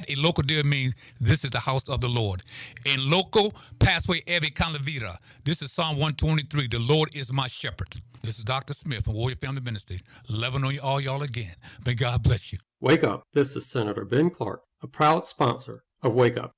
a local deer means this is the house of the Lord. In local, passway every calavera. This is Psalm 123. The Lord is my shepherd. This is Dr. Smith from Warrior Family Ministry. Loving on you all y'all again. May God bless you. Wake up. This is Senator Ben Clark, a proud sponsor of Wake Up.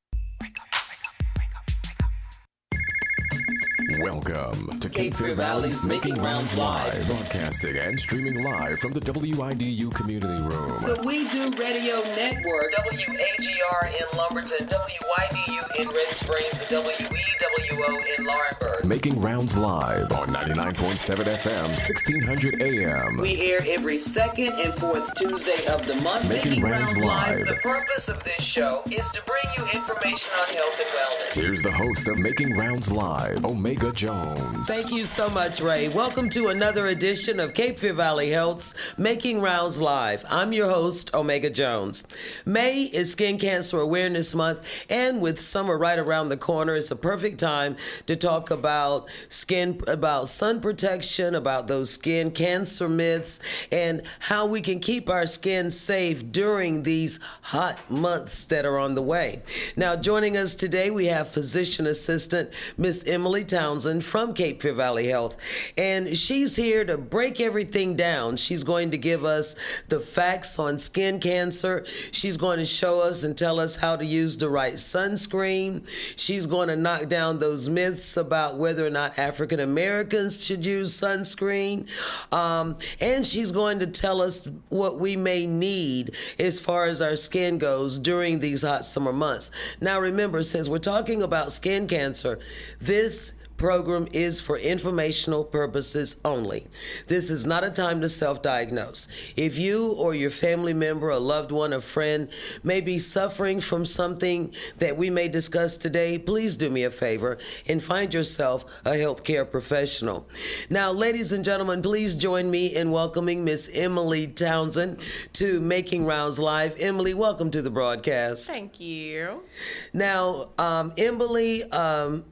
Welcome to Cape Fear Valley's Making Rounds Live, broadcasting and streaming live from the WIDU Community Room. The WIDU Radio Network, WAGR in Lumberton, WYDU in Red Springs, WEWO in Laurinburg. Making Rounds Live on 99.7 FM, 1600 AM. We air every second and fourth Tuesday of the month. Making Rounds Live. The purpose of this show is to bring you information on health and wellness. Here's the host of Making Rounds Live, Omega Jones. Thank you so much, Ray. Welcome to another edition of Cape Fear Valley Health's Making Rounds Live. I'm your host, Omega Jones. May is Skin Cancer Awareness Month, and with summer right around the corner, it's a perfect time to talk about sun protection, about those skin cancer myths, and how we can keep our skin safe during these hot months that are on the way. Now, joining us today, we have physician assistant Miss Emily Townsend from Cape Fear Valley Health, and she's here to break everything down. She's going to give us the facts on skin cancer. She's going to show us and tell us how to use the right sunscreen. She's going to knock down those myths about whether or not African Americans should use sunscreen, and she's going to tell us what we may need as far as our skin goes during these hot summer months. Now remember, since we're talking about skin cancer, this program is for informational purposes only. This is not a time to self-diagnose. If you or your family member, a loved one, a friend may be suffering from something that we may discuss today, please do me a favor and find yourself a healthcare professional. Now, ladies and gentlemen, please join me in welcoming Miss Emily Townsend to Making Rounds Live. Emily, welcome to the broadcast. Thank you. Now, Emily,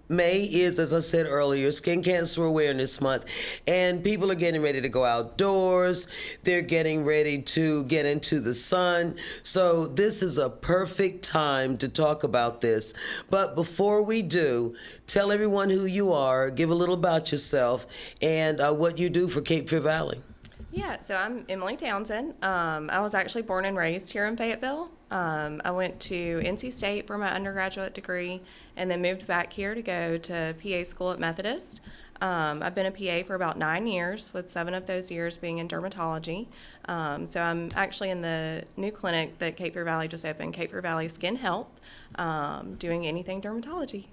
May is, as I said earlier, Skin Cancer Awareness Month, and people are getting ready to go outdoors. They're getting ready to get into the sun. So this is a perfect time to talk about this. But before we do, tell everyone who you are, give a little about yourself, and what you do for Cape Fear Valley. Yeah, so I'm Emily Townsend. I was actually born and raised here in Fayetteville. I went to NC State for my undergraduate degree and then moved back here to go to PA school at Methodist. I've been a PA for about 9 years, with 7 of those years being in dermatology. So I'm actually in the new clinic that Cape Fear Valley just opened, Cape Fear Valley Skin Health, doing anything dermatology.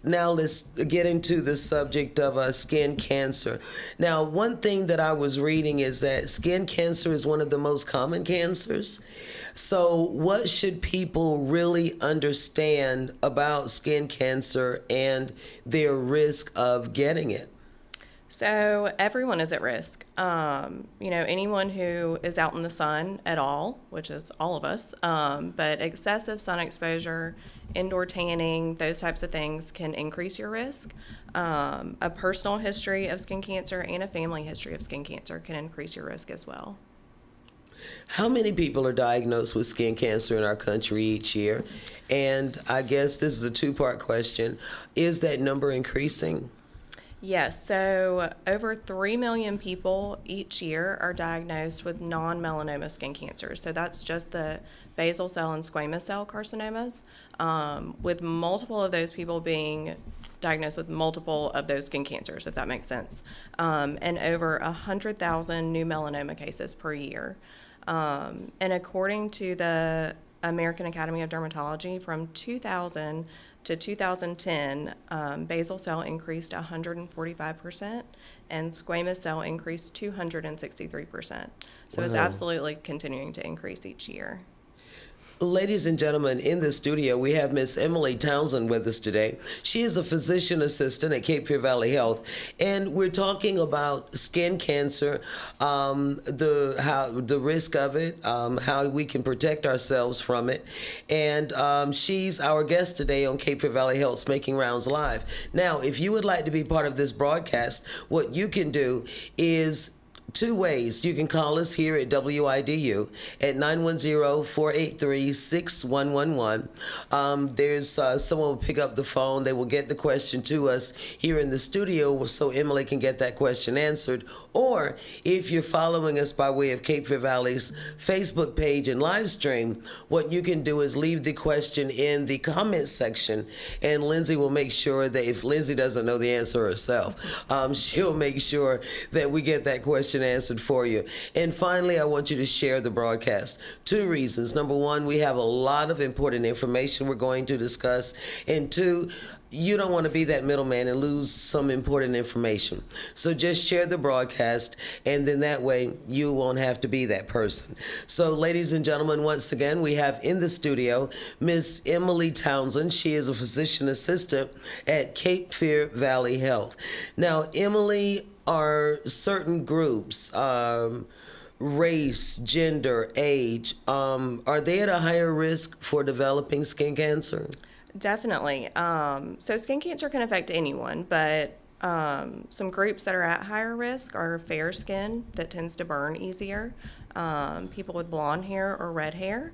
Now let's get into the subject of skin cancer. Now, one thing that I was reading is that skin cancer is one of the most common cancers. So what should people really understand about skin cancer and their risk of getting it? So everyone is at risk. Anyone who is out in the sun at all, which is all of us, but excessive sun exposure, indoor tanning, those types of things can increase your risk. A personal history of skin cancer and a family history of skin cancer can increase your risk as well. How many people are diagnosed with skin cancer in our country each year? And I guess this is a two-part question. Is that number increasing? Yes, so over 3 million people each year are diagnosed with non-melanoma skin cancer. So that's just the basal cell and squamous cell carcinomas, with multiple of those people being diagnosed with multiple of those skin cancers, if that makes sense, and over 100,000 new melanoma cases per year. And according to the American Academy of Dermatology, from 2000 to 2010, basal cell increased 145%, and squamous cell increased 263%. So it's absolutely continuing to increase each year. Ladies and gentlemen, in the studio, we have Miss Emily Townsend with us today. She is a physician assistant at Cape Fear Valley Health, and we're talking about skin cancer, the risk of it, how we can protect ourselves from it, and she's our guest today on Cape Fear Valley Health's Making Rounds Live. Now, if you would like to be part of this broadcast, what you can do is two ways. You can call us here at WIDU at 910-483-6111. There's someone will pick up the phone. They will get the question to us here in the studio so Emily can get that question answered. Or if you're following us by way of Cape Fear Valley's Facebook page and live stream, what you can do is leave the question in the comment section, and Lindsay will make sure that if Lindsay doesn't know the answer herself, she'll make sure that we get that question answered for you. And finally, I want you to share the broadcast. Two reasons. Number one, we have a lot of important information we're going to discuss. And two, you don't want to be that middleman and lose some important information. So just share the broadcast, and then that way you won't have to be that person. So ladies and gentlemen, once again, we have in the studio Miss Emily Townsend. She is a physician assistant at Cape Fear Valley Health. Now, Emily, are certain groups, race, gender, age, are they at a higher risk for developing skin cancer? Definitely. So skin cancer can affect anyone, but some groups that are at higher risk are fair skin that tends to burn easier, people with blonde hair or red hair.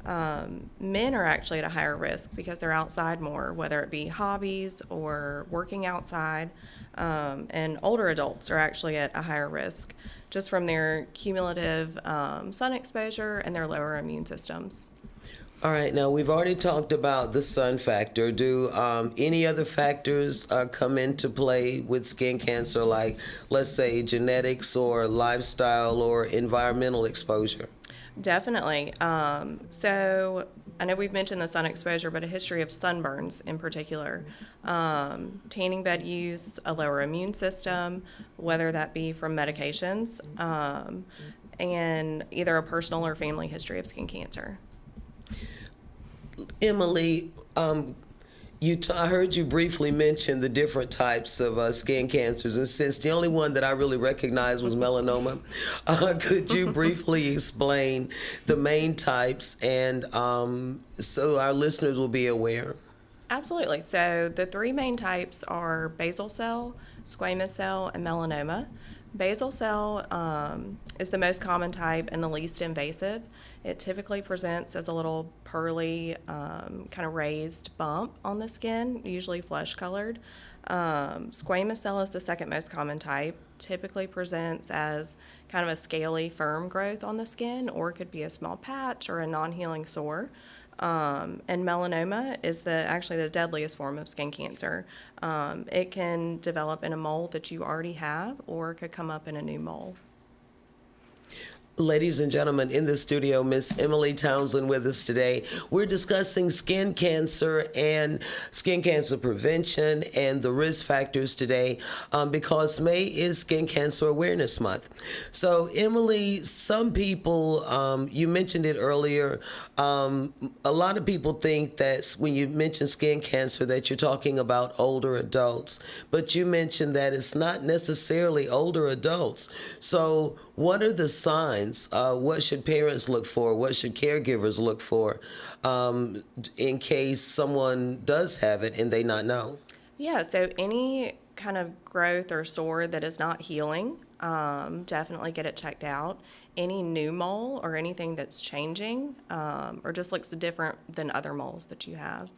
Men are actually at a higher risk because they're outside more, whether it be hobbies or working outside. And older adults are actually at a higher risk just from their cumulative sun exposure and their lower immune systems. All right, now we've already talked about the sun factor. Do any other factors come into play with skin cancer, like, let's say, genetics or lifestyle or environmental exposure? Definitely. So I know we've mentioned the sun exposure, but a history of sunburns in particular. Tanning bed use, a lower immune system, whether that be from medications, and either a personal or family history of skin cancer. Emily, I heard you briefly mention the different types of skin cancers, and since the only one that I really recognized was melanoma, could you briefly explain the main types, and so our listeners will be aware? Absolutely. So the three main types are basal cell, squamous cell, and melanoma. Basal cell is the most common type and the least invasive. It typically presents as a little pearly, kind of raised bump on the skin, usually flesh-colored. Squamous cell is the second most common type. Typically presents as kind of a scaly, firm growth on the skin, or it could be a small patch or a non-healing sore. And melanoma is actually the deadliest form of skin cancer. It can develop in a mole that you already have, or it could come up in a new mole. Ladies and gentlemen, in the studio, Miss Emily Townsend with us today. We're discussing skin cancer and skin cancer prevention and the risk factors today because May is Skin Cancer Awareness Month. So, Emily, some people, you mentioned it earlier, a lot of people think that when you mention skin cancer that you're talking about older adults, but you mentioned that it's not necessarily older adults. So, what are the signs? What should parents look for? What should caregivers look for in case someone does have it and they not know? Yeah, so any kind of growth or sore that is not healing, definitely get it checked out. Any new mole or anything that's changing or just looks different than other moles that you have.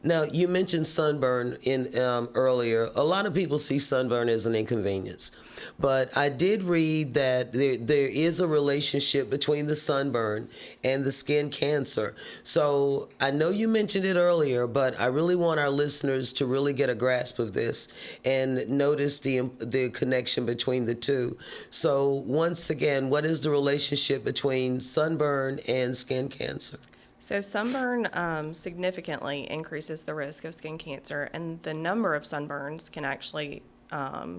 Now, you mentioned sunburn earlier. A lot of people see sunburn as an inconvenience, but I did read that there is a relationship between the sunburn and the skin cancer. So I know you mentioned it earlier, but I really want our listeners to really get a grasp of this and notice the connection between the two. So once again, what is the relationship between sunburn and skin cancer? So sunburn significantly increases the risk of skin cancer, and the number of sunburns can actually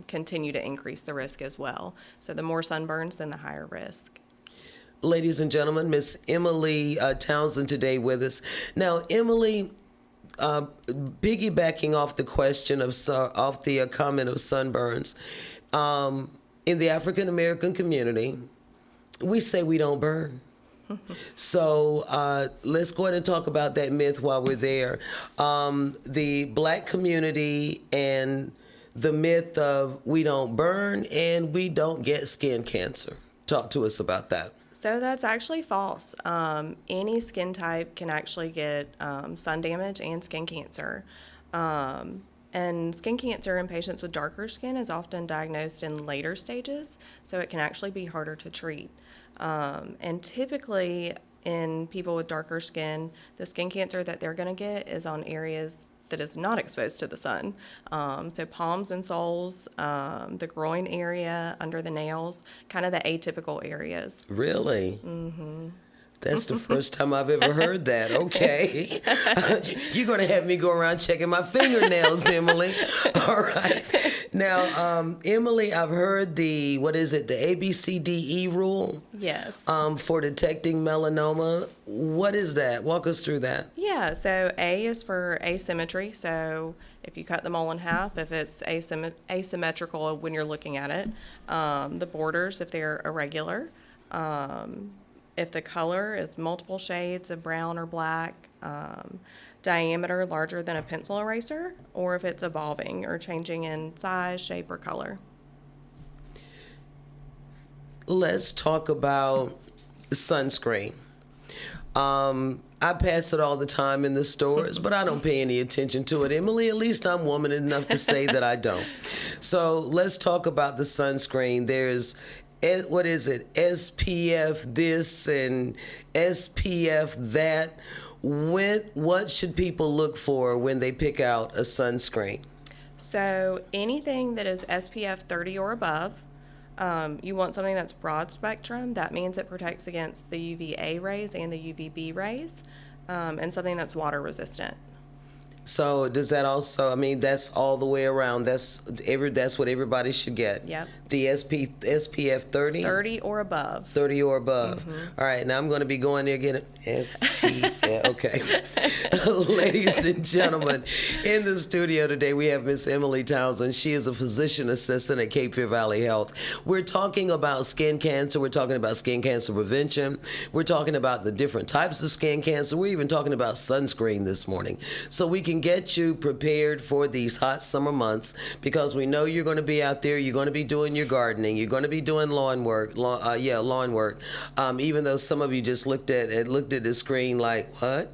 continue to increase the risk as well. So the more sunburns, then the higher risk. Ladies and gentlemen, Miss Emily Townsend today with us. Now, Emily, piggybacking off the question of off the comment of sunburns, in the African American community, we say we don't burn. So let's go ahead and talk about that myth while we're there. The black community and the myth of we don't burn and we don't get skin cancer. Talk to us about that. So that's actually false. Any skin type can actually get sun damage and skin cancer. And skin cancer in patients with darker skin is often diagnosed in later stages, so it can actually be harder to treat. And typically in people with darker skin, the skin cancer that they're going to get is on areas that is not exposed to the sun. So palms and soles, the groin area, under the nails, kind of the atypical areas. Really? Mm-hmm. That's the first time I've ever heard that. Okay. You're going to have me go around checking my fingernails, Emily. All right. Now, Emily, I've heard the ABCDE rule? Yes. For detecting melanoma. What is that? Walk us through that. Yeah, so A is for asymmetry. So if you cut the mole in half, if it's asymmetrical when you're looking at it. The borders, if they're irregular. If the color is multiple shades of brown or black, diameter larger than a pencil eraser, or if it's evolving or changing in size, shape, or color. Let's talk about sunscreen. I pass it all the time in the stores, but I don't pay any attention to it. Emily, at least I'm woman enough to say that I don't. So let's talk about the sunscreen. There's what is it? SPF this and SPF that. What should people look for when they pick out a sunscreen? So anything that is SPF 30 or above, you want something that's broad spectrum. That means it protects against the UVA rays and the UVB rays, and something that's water resistant. So does that also, that's all the way around. That's what everybody should get. Yep. The SPF 30? 30 or above. 30 or above. Mm-hmm. All right, now I'm going to be going there again. SPF, okay. Ladies and gentlemen, in the studio today we have Miss Emily Townsend. She is a physician assistant at Cape Fear Valley Health. We're talking about skin cancer. We're talking about skin cancer prevention. We're talking about the different types of skin cancer. We're even talking about sunscreen this morning. So we can get you prepared for these hot summer months, because we know you're going to be out there. You're going to be doing your gardening. You're going to be doing lawn work. Even though some of you just looked at the screen like, what?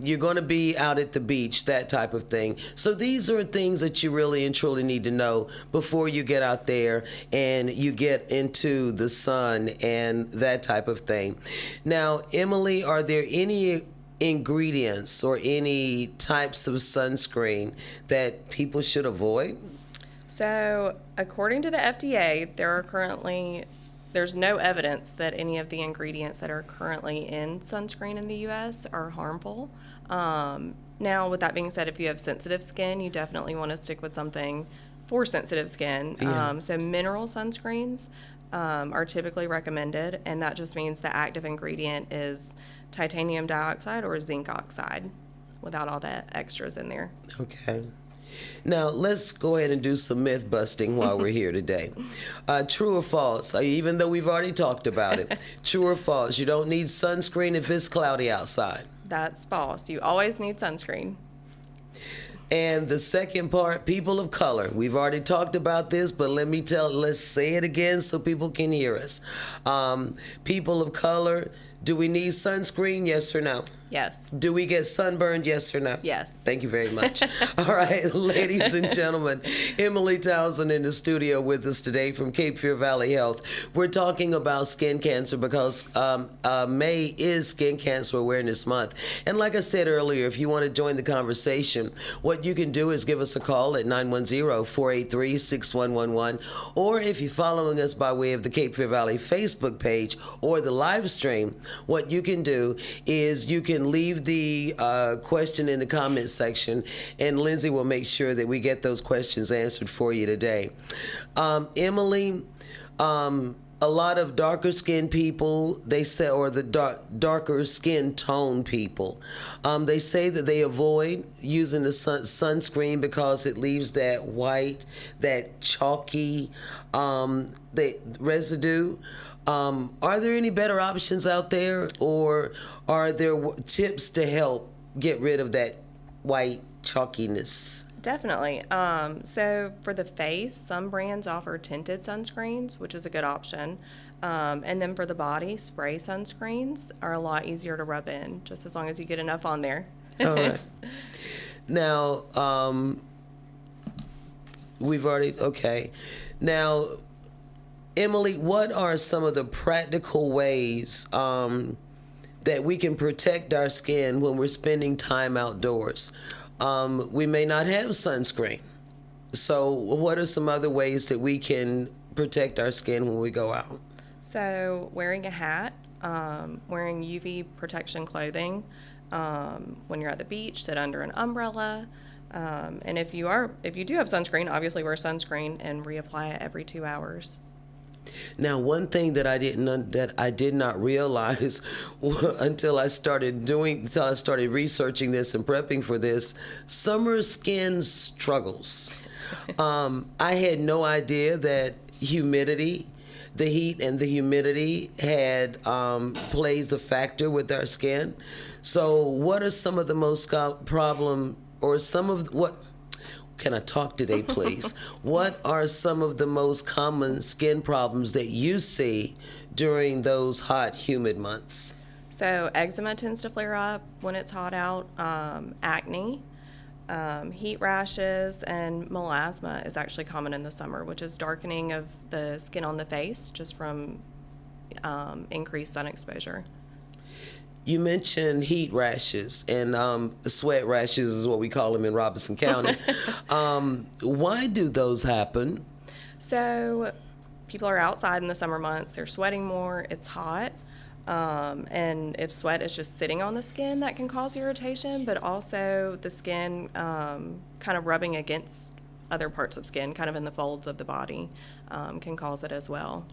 You're going to be out at the beach, that type of thing. So these are things that you really and truly need to know before you get out there and you get into the sun and that type of thing. Now, Emily, are there any ingredients or any types of sunscreen that people should avoid? So, according to the FDA, there's no evidence that any of the ingredients that are currently in sunscreen in the U.S. are harmful. Now, with that being said, if you have sensitive skin, you definitely want to stick with something for sensitive skin. Yeah. So mineral sunscreens are typically recommended, and that just means the active ingredient is titanium dioxide or zinc oxide without all the extras in there. Okay. Now, let's go ahead and do some myth busting while we're here today. True or false, even though we've already talked about it, true or false, you don't need sunscreen if it's cloudy outside? That's false. You always need sunscreen. And the second part, people of color. We've already talked about this, but let's say it again so people can hear us. People of color, do we need sunscreen, yes or no? Yes. Do we get sunburned, yes or no? Yes. Thank you very much. All right, ladies and gentlemen, Emily Townsend in the studio with us today from Cape Fear Valley Health. We're talking about skin cancer because May is Skin Cancer Awareness Month. And like I said earlier, if you want to join the conversation, what you can do is give us a call at 910-483-6111. Or if you're following us by way of the Cape Fear Valley Facebook page or the live stream, what you can do is you can leave the question in the comment section, and Lindsay will make sure that we get those questions answered for you today. Emily, a lot of darker skinned people, they say, or the darker skin tone people, they say that they avoid using the sunscreen because it leaves that white, that chalky the residue. Are there any better options out there, or are there tips to help get rid of that white chalkiness? Definitely. So for the face, some brands offer tinted sunscreens, which is a good option. And then for the body, spray sunscreens are a lot easier to rub in, just as long as you get enough on there. All right. Now, okay. Now, Emily, what are some of the practical ways that we can protect our skin when we're spending time outdoors? We may not have sunscreen. So what are some other ways that we can protect our skin when we go out? So wearing a hat, wearing UV protection clothing, when you're at the beach, sit under an umbrella. And if you do have sunscreen, obviously wear sunscreen and reapply it every 2 hours. Now, one thing that I did not realize until I started researching this and prepping for this, summer skin struggles. I had no idea that the heat and the humidity had plays a factor with our skin. So, what are some of the most Can I talk today, please? What are some of the most common skin problems that you see during those hot, humid months? So eczema tends to flare up when it's hot out. Acne, heat rashes, and melasma is actually common in the summer, which is darkening of the skin on the face just from increased sun exposure. You mentioned heat rashes and sweat rashes is what we call them in Robeson County. Why do those happen? So people are outside in the summer months, they're sweating more, it's hot. And if sweat is just sitting on the skin, that can cause irritation, but also the skin kind of rubbing against other parts of skin, kind of in the folds of the body, can cause it as well.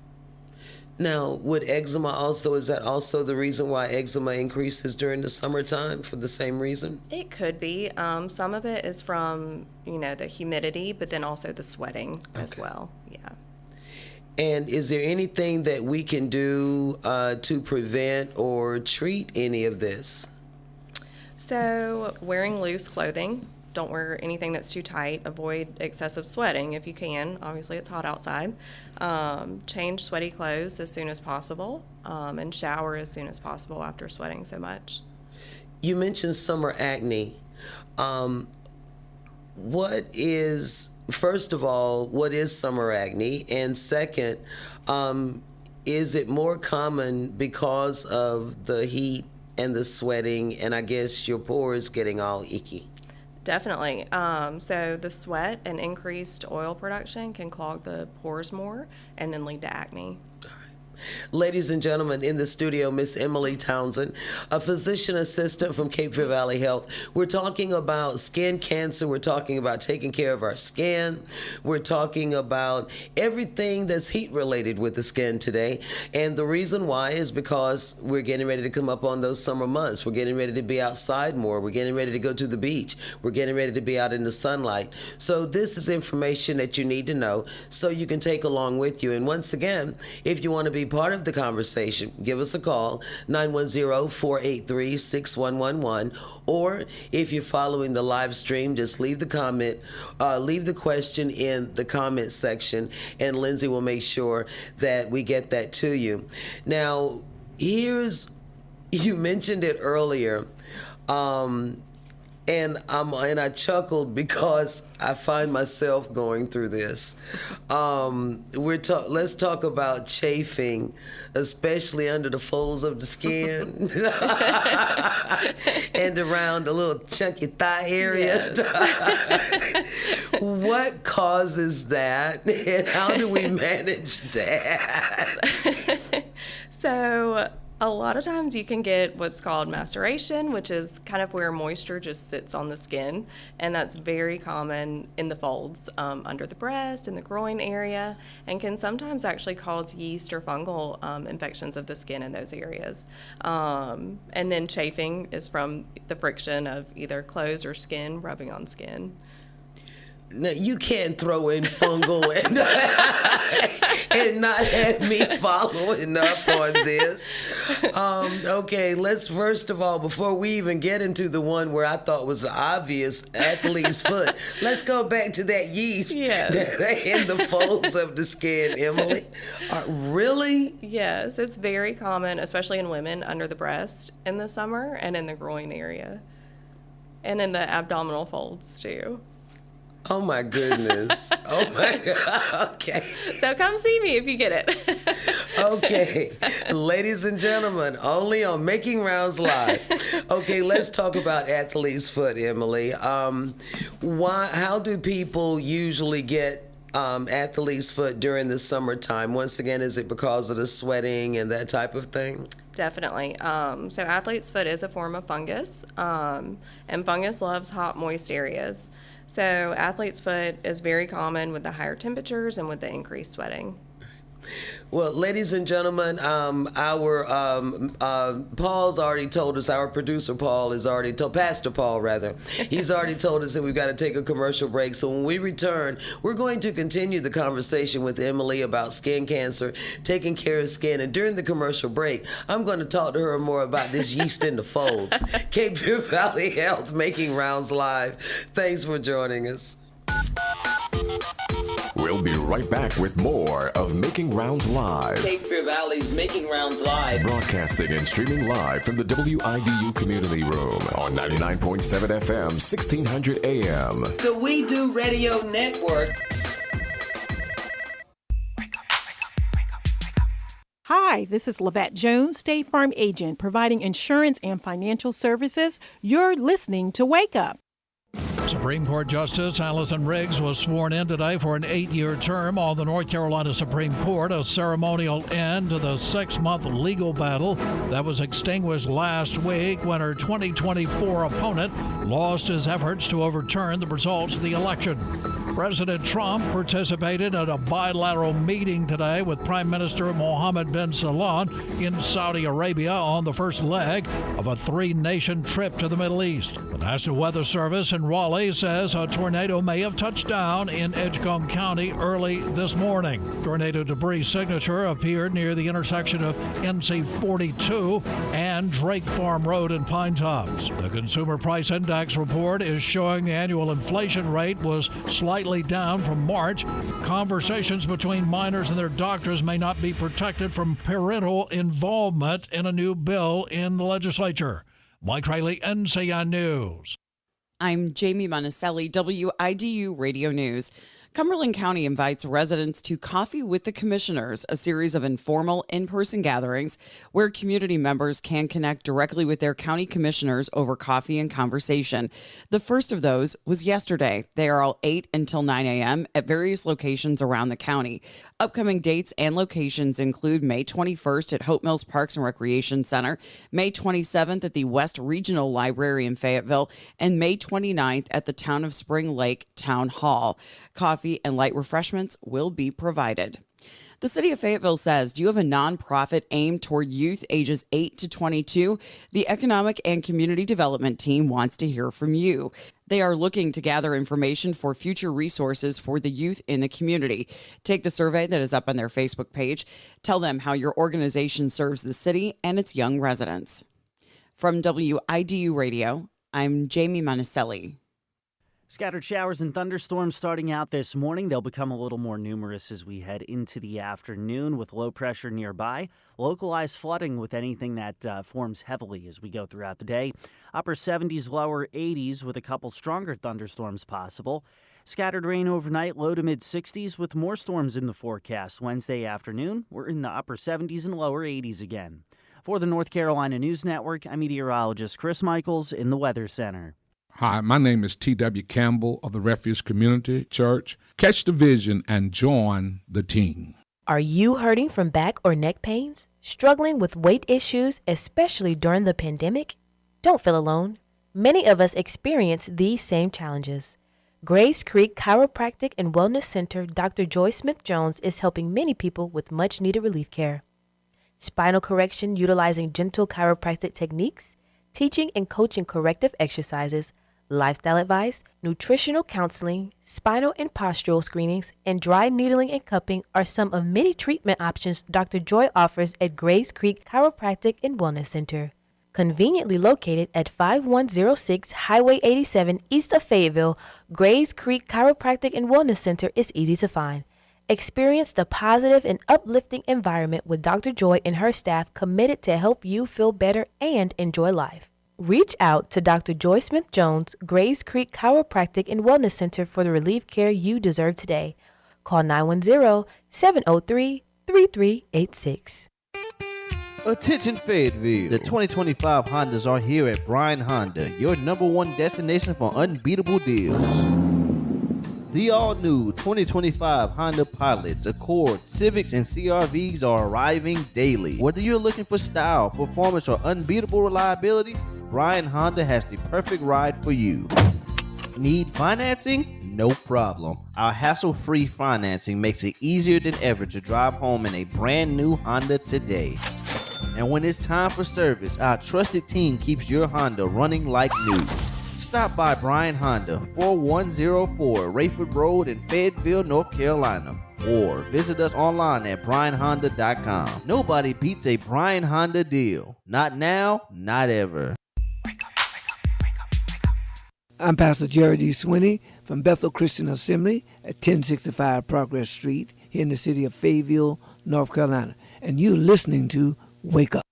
Now, would eczema is that also the reason why eczema increases during the summertime for the same reason? It could be. Some of it is from, the humidity, but then also the sweating as well. Yeah. And is there anything that we can do to prevent or treat any of this? So wearing loose clothing. Don't wear anything that's too tight. Avoid excessive sweating if you can. Obviously, it's hot outside. Change sweaty clothes as soon as possible, and shower as soon as possible after sweating so much. You mentioned summer acne. First of all, what is summer acne? And second, is it more common because of the heat and the sweating, and I guess your pores getting all icky? Definitely. So the sweat and increased oil production can clog the pores more and then lead to acne. Ladies and gentlemen, in the studio, Miss Emily Townsend, a physician assistant from Cape Fear Valley Health. We're talking about skin cancer. We're talking about taking care of our skin. We're talking about everything that's heat related with the skin today. And the reason why is because we're getting ready to come up on those summer months. We're getting ready to be outside more. We're getting ready to go to the beach. We're getting ready to be out in the sunlight. So this is information that you need to know so you can take along with you. And once again, if you want to be part of the conversation, give us a call, 910-483-6111, or if you're following the live stream, just leave the question in the comment section, and Lindsay will make sure that we get that to you. Now, you mentioned it earlier, and I chuckled because I find myself going through this. Let's talk about chafing, especially under the folds of the skin and around the little chunky thigh area. Yes. What causes that, and how do we manage that? So a lot of times you can get what's called maceration, which is kind of where moisture just sits on the skin, and that's very common in the folds under the breast, in the groin area, and can sometimes actually cause yeast or fungal infections of the skin in those areas. And then chafing is from the friction of either clothes or skin rubbing on skin. Now, you can't throw in fungal and not have me following up on this. Okay, let's first of all, before we even get into the one where I thought was obvious, athlete's foot, let's go back to that yeast in the folds of the skin, Emily. Really? Yes, it's very common, especially in women under the breast in the summer and in the groin area and in the abdominal folds too. Oh my goodness. Oh my God. Okay. So come see me if you get it. Okay. Ladies and gentlemen, only on Making Rounds Live. Okay, let's talk about athlete's foot, Emily. How do people usually get athlete's foot during the summertime? Once again, is it because of the sweating and that type of thing? Definitely. So athlete's foot is a form of fungus, and fungus loves hot, moist areas. So athlete's foot is very common with the higher temperatures and with the increased sweating. Well, ladies and gentlemen, our Paul's already told us, our producer Paul has already told, Pastor Paul rather, he's already told us that we've got to take a commercial break. So when we return, we're going to continue the conversation with Emily about skin cancer, taking care of skin. And during the commercial break, I'm going to talk to her more about this yeast in the folds. Cape Fear Valley Health, Making Rounds Live. Thanks for joining us. We'll be right back with more of Making Rounds Live. Cape Fear Valley's Making Rounds Live. Broadcasting and streaming live from the WIDU Community Room on 99.7 FM, 1600 AM. The WIDU Radio Network. Hi, this is Lavette Jones, State Farm agent, providing insurance and financial services. You're listening to Wake Up. Supreme Court Justice Allison Riggs was sworn in today for an 8-year term on the North Carolina Supreme Court, a ceremonial end to the 6-month legal battle that was extinguished last week when her 2024 opponent lost his efforts to overturn the results of the election. President Trump participated at a bilateral meeting today with Prime Minister Mohammed bin Salman in Saudi Arabia on the first leg of a 3-nation trip to the Middle East. The National Weather Service in Raleigh says a tornado may have touched down in Edgecombe County early this morning. Tornado debris signature appeared near the intersection of NC 42 and Drake Farm Road in Pine Tops. The Consumer Price Index report is showing the annual inflation rate was slightly down from March. Conversations between minors and their doctors may not be protected from parental involvement in a new bill in the legislature. Mike Riley, NCN News. I'm Jamie Monticelli, WIDU Radio News. Cumberland County invites residents to Coffee with the Commissioners, a series of informal in-person gatherings where community members can connect directly with their county commissioners over coffee and conversation. The first of those was yesterday. They are all 8 until 9 a.m. at various locations around the county. Upcoming dates and locations include May 21st at Hope Mills Parks and Recreation Center, May 27th at the West Regional Library in Fayetteville, and May 29th at the Town of Spring Lake Town Hall. Coffee and light refreshments will be provided. The city of Fayetteville says, do you have a nonprofit aimed toward youth ages 8 to 22? The Economic and Community Development Team wants to hear from you. They are looking to gather information for future resources for the youth in the community. Take the survey that is up on their Facebook page. Tell them how your organization serves the city and its young residents. From WIDU Radio, I'm Jamie Monticelli. Scattered showers and thunderstorms starting out this morning. They'll become a little more numerous as we head into the afternoon with low pressure nearby. Localized flooding with anything that forms heavily as we go throughout the day. Upper 70s, lower 80s with a couple stronger thunderstorms possible. Scattered rain overnight, low to mid 60s with more storms in the forecast. Wednesday afternoon, we're in the upper 70s and lower 80s again. For the North Carolina News Network, I'm meteorologist Chris Michaels in the Weather Center. Hi, my name is T.W. Campbell of the Refuge Community Church. Catch the vision and join the team. Are you hurting from back or neck pains? Struggling with weight issues, especially during the pandemic? Don't feel alone. Many of us experience these same challenges. Grace Creek Chiropractic and Wellness Center, Dr. Joy Smith-Jones is helping many people with much-needed relief care. Spinal correction utilizing gentle chiropractic techniques, teaching and coaching corrective exercises, lifestyle advice, nutritional counseling, spinal and postural screenings, and dry needling and cupping are some of many treatment options Dr. Joy offers at Grays Creek Chiropractic and Wellness Center. Conveniently located at 5106 Highway 87 east of Fayetteville, Grays Creek Chiropractic and Wellness Center is easy to find. Experience the positive and uplifting environment with Dr. Joy and her staff committed to help you feel better and enjoy life. Reach out to Dr. Joy Smith-Jones, Grays Creek Chiropractic and Wellness Center for the relief care you deserve today. Call 910-703-3386. Attention Fayetteville, the 2025 Hondas are here at Bryan Honda, your #1 destination for unbeatable deals. The all-new 2025 Honda Pilots, Accord, Civics, and CR-Vs are arriving daily. Whether you're looking for style, performance, or unbeatable reliability, Bryan Honda has the perfect ride for you. Need financing? No problem. Our hassle-free financing makes it easier than ever to drive home in a brand new Honda today. And when it's time for service, our trusted team keeps your Honda running like new. Stop by Bryan Honda, 4104 Rayford Road in Fayetteville, North Carolina, or visit us online at bryanhonda.com. Nobody beats a Bryan Honda deal. Not now, not ever. I'm Pastor Jerry D. Swinney from Bethel Christian Assembly at 1065 Progress Street here in the city of Fayetteville, North Carolina. And you're listening to Wake Up.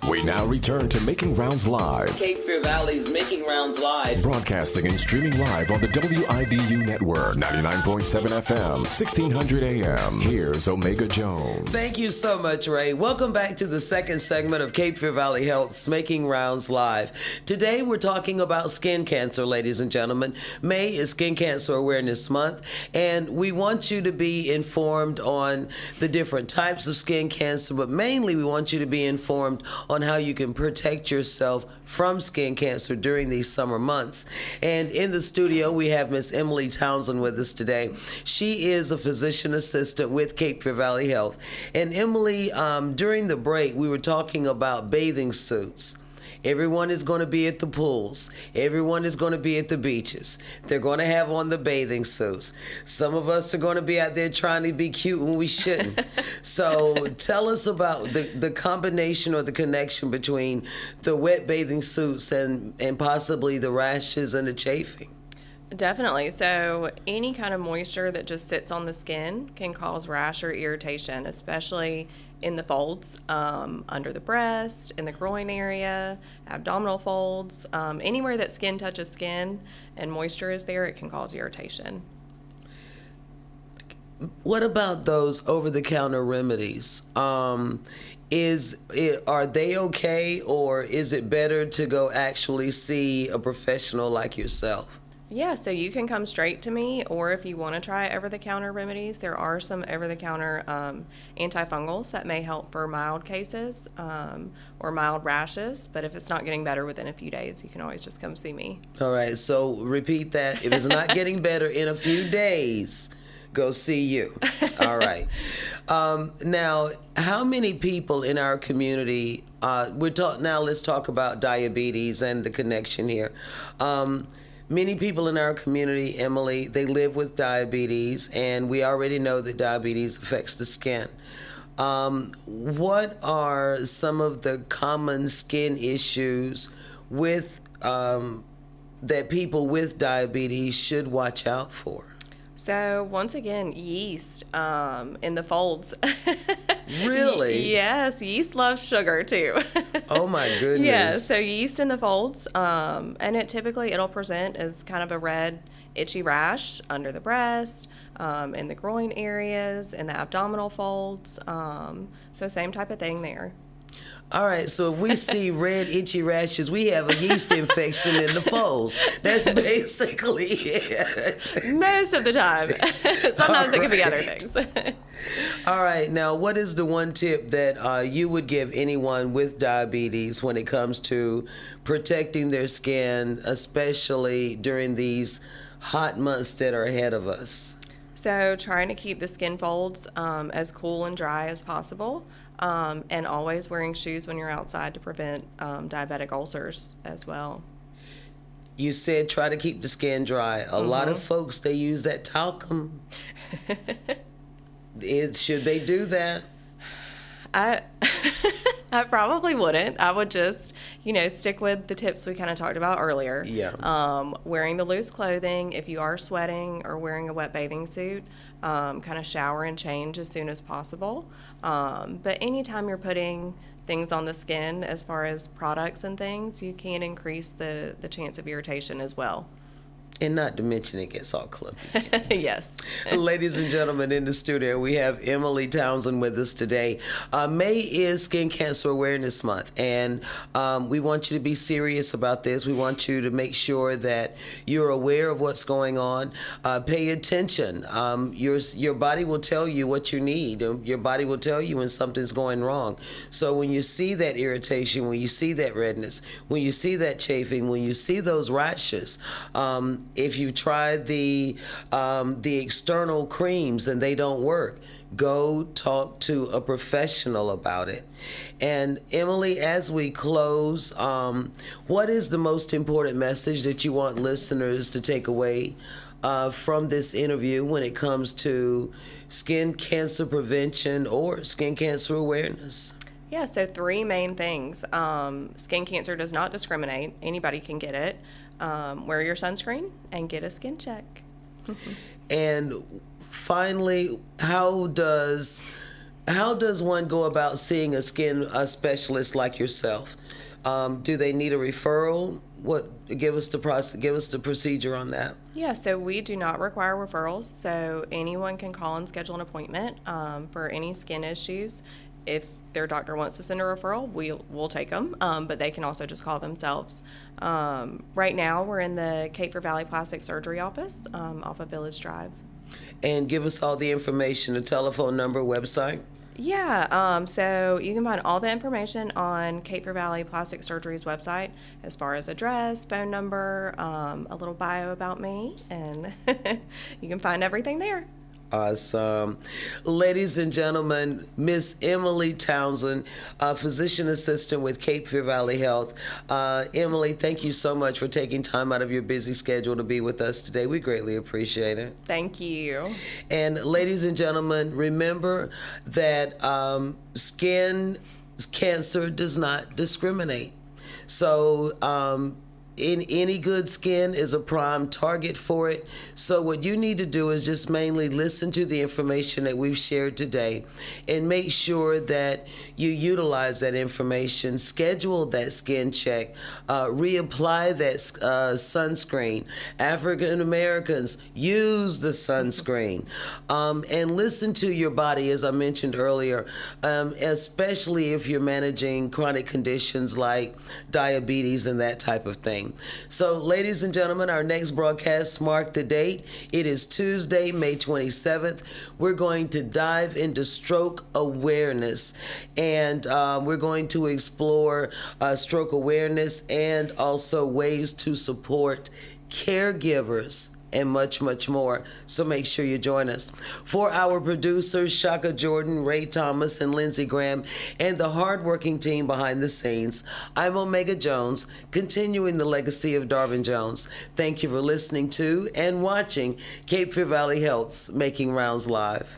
We now return to Making Rounds Live. Cape Fear Valley's Making Rounds Live. Broadcasting and streaming live on the WIDU network, 99.7 FM, 1600 AM. Here's Omega Jones. Thank you so much, Ray. Welcome back to the second segment of Cape Fear Valley Health's Making Rounds Live. Today we're talking about skin cancer, ladies and gentlemen. May is Skin Cancer Awareness Month, and we want you to be informed on the different types of skin cancer, but mainly we want you to be informed on how you can protect yourself from skin cancer during these summer months. And in the studio, we have Miss Emily Townsend with us today. She is a physician assistant with Cape Fear Valley Health. And Emily, during the break, we were talking about bathing suits. Everyone is going to be at the pools. Everyone is going to be at the beaches. They're going to have on the bathing suits. Some of us are going to be out there trying to be cute when we shouldn't. So tell us about the combination or the connection between the wet bathing suits and possibly the rashes and the chafing. Definitely. So any kind of moisture that just sits on the skin can cause rash or irritation, especially in the folds, under the breast, in the groin area, abdominal folds, anywhere that skin touches skin and moisture is there, it can cause irritation. What about those over-the-counter remedies? Are they okay, or is it better to go actually see a professional like yourself? Yeah, so you can come straight to me, or if you want to try over-the-counter remedies, there are some over-the-counter antifungals that may help for mild cases or mild rashes. But if it's not getting better within a few days, you can always just come see me. All right, so repeat that. If it's not getting better in a few days, go see you. All right. Now, how many people in our community, now let's talk about diabetes and the connection here. Many people in our community, Emily, they live with diabetes, and we already know that diabetes affects the skin. What are some of the common skin issues with that people with diabetes should watch out for? So once again, yeast in the folds. Really? Yes, yeast loves sugar too. Oh my goodness. Yeah, so yeast in the folds, and it'll present as kind of a red, itchy rash under the breast, in the groin areas, in the abdominal folds. So same type of thing there. All right, so if we see red, itchy rashes, we have a yeast infection in the folds. That's basically it. Most of the time. Sometimes it can be other things. All right, now what is the one tip that you would give anyone with diabetes when it comes to protecting their skin, especially during these hot months that are ahead of us? So trying to keep the skin folds as cool and dry as possible, and always wearing shoes when you're outside to prevent diabetic ulcers as well. You said try to keep the skin dry. A lot of folks, they use that talcum. Should they do that? I probably wouldn't. I would just, stick with the tips we kind of talked about earlier. Yeah. Wearing the loose clothing, if you are sweating or wearing a wet bathing suit, kind of shower and change as soon as possible. But anytime you're putting things on the skin as far as products and things, you can increase the chance of irritation as well. And not to mention it gets all clumpy. Yes. Ladies and gentlemen, in the studio, we have Emily Townsend with us today. May is Skin Cancer Awareness Month, and we want you to be serious about this. We want you to make sure that you're aware of what's going on. Pay attention. Your body will tell you what you need. Your body will tell you when something's going wrong. So when you see that irritation, when you see that redness, when you see that chafing, when you see those rashes, if you tried the external creams and they don't work, go talk to a professional about it. And Emily, as we close, what is the most important message that you want listeners to take away from this interview when it comes to skin cancer prevention or skin cancer awareness? Yeah, so 3 main things. Skin cancer does not discriminate. Anybody can get it. Wear your sunscreen and get a skin check. And finally, how does one go about seeing a specialist like yourself? Do they need a referral? Give us the procedure on that. Yeah, so we do not require referrals. So anyone can call and schedule an appointment for any skin issues. If their doctor wants to send a referral, we'll take them, but they can also just call themselves. Right now, we're in the Cape Fear Valley Plastic Surgery office off of Village Drive. And give us all the information, the telephone number, website. Yeah, so you can find all the information on Cape Fear Valley Plastic Surgery's website as far as address, phone number, a little bio about me, and you can find everything there. Awesome. Ladies and gentlemen, Miss Emily Townsend, physician assistant with Cape Fear Valley Health. Emily, thank you so much for taking time out of your busy schedule to be with us today. We greatly appreciate it. Thank you. And ladies and gentlemen, remember that skin cancer does not discriminate. So, in any good skin is a prime target for it. So what you need to do is just mainly listen to the information that we've shared today and make sure that you utilize that information, schedule that skin check, reapply that sunscreen. African Americans, use the sunscreen, and listen to your body, as I mentioned earlier, especially if you're managing chronic conditions like diabetes and that type of thing. So, ladies and gentlemen, our next broadcast mark the date. It is Tuesday, May 27th. We're going to dive into stroke awareness, and we're going to explore stroke awareness and also ways to support caregivers and much, much more. So make sure you join us. For our producers, Shaka Jordan, Ray Thomas, and Lindsey Graham, and the hardworking team behind the scenes, I'm Omega Jones, continuing the legacy of Darvin Jones. Thank you for listening to and watching Cape Fear Valley Health's Making Rounds Live.